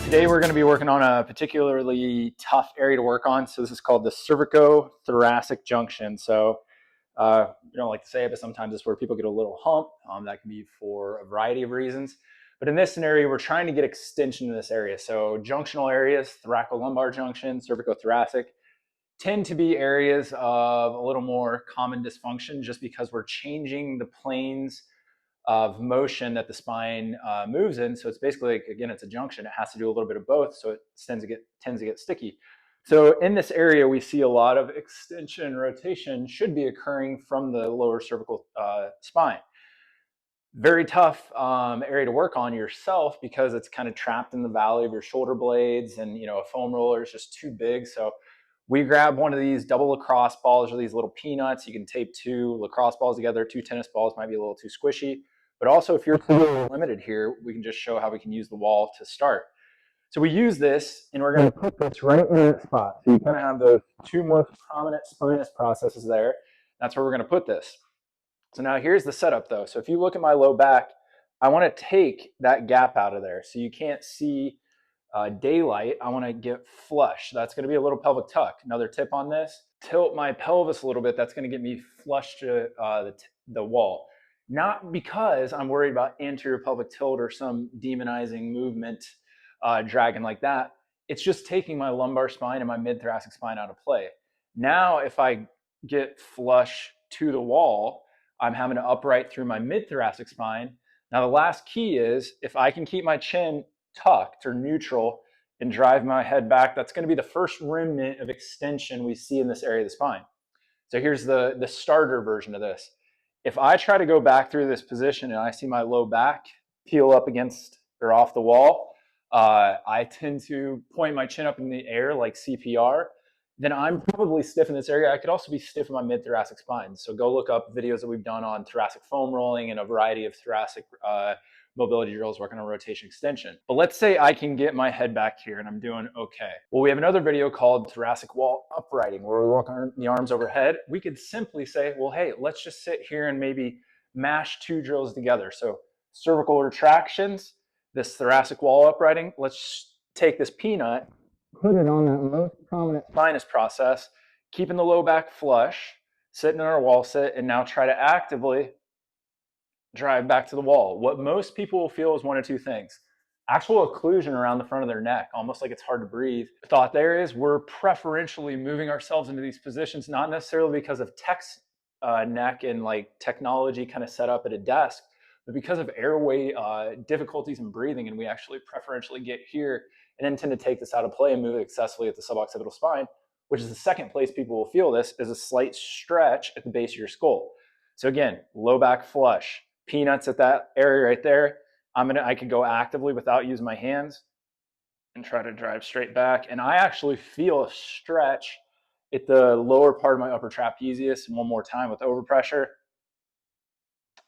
Today we're going to be working on a particularly tough area to work on. So this is called the cervico-thoracic junction. So we don't like to say it, but sometimes it's where people get a little hump. That can be for a variety of reasons. But in this scenario, we're trying to get extension in this area. So junctional areas, thoracolumbar junction, cervicothoracic, tend to be areas of a little more common dysfunction just because we're changing the planes of motion that the spine moves in. So it's basically, like, again, it's a junction. It has to do a little bit of both, so it tends to get sticky. So in this area, we see a lot of extension and rotation should be occurring from the lower cervical spine. Very tough area to work on yourself because it's kind of trapped in the valley of your shoulder blades, and a foam roller is just too big. So we grab one of these double lacrosse balls or these little peanuts. You can tape two lacrosse balls together. Two tennis balls might be a little too squishy. But also, if you're limited here, we can just show how we can use the wall to start. So we use this, and we're going to put this right in that spot. So you kind of have those two most prominent spinous processes there. That's where we're going to put this. So now here's the setup, though. So if you look at my low back, I want to take that gap out of there so you can't see daylight. I want to get flush. That's going to be a little pelvic tuck. Another tip on this: tilt my pelvis a little bit. That's going to get me flush to the wall. Not because I'm worried about anterior pelvic tilt or some demonizing movement, dragging like that. It's just taking my lumbar spine and my mid-thoracic spine out of play. Now, if I get flush to the wall, I'm having to upright through my mid-thoracic spine. Now, the last key is if I can keep my chin tucked or neutral and drive my head back, that's going to be the first remnant of extension we see in this area of the spine. So here's the starter version of this. If I try to go back through this position and I see my low back peel up against or off the wall, I tend to point my chin up in the air like CPR. Then I'm probably stiff in this area. I could also be stiff in my mid-thoracic spine. So go look up videos that we've done on thoracic foam rolling and a variety of thoracic mobility drills working on rotation extension. But let's say I can get my head back here and I'm doing okay. Well, we have another video called thoracic wall uprighting where we work on the arms overhead. We could simply say, well, hey, let's just sit here and maybe mash two drills together. So cervical retractions, this thoracic wall uprighting. Let's take this peanut, put it on that most prominent spinous process, keeping the low back flush, sitting in our wall sit, and now try to actively drive back to the wall. What most people will feel is one of two things: actual occlusion around the front of their neck, almost like it's hard to breathe. The thought there is we're preferentially moving ourselves into these positions, not necessarily because of tech's neck and like technology kind of set up at a desk, but because of airway difficulties in breathing. And we actually preferentially get here and then tend to take this out of play and move it excessively at the suboccipital spine, which is the second place people will feel this, is a slight stretch at the base of your skull. So again, low back flush, peanuts at that area right there. I can go actively without using my hands and try to drive straight back. And I actually feel a stretch at the lower part of my upper trapezius. And one more time with overpressure.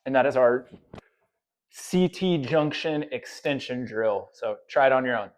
And that is our CT junction extension drill. So try it on your own.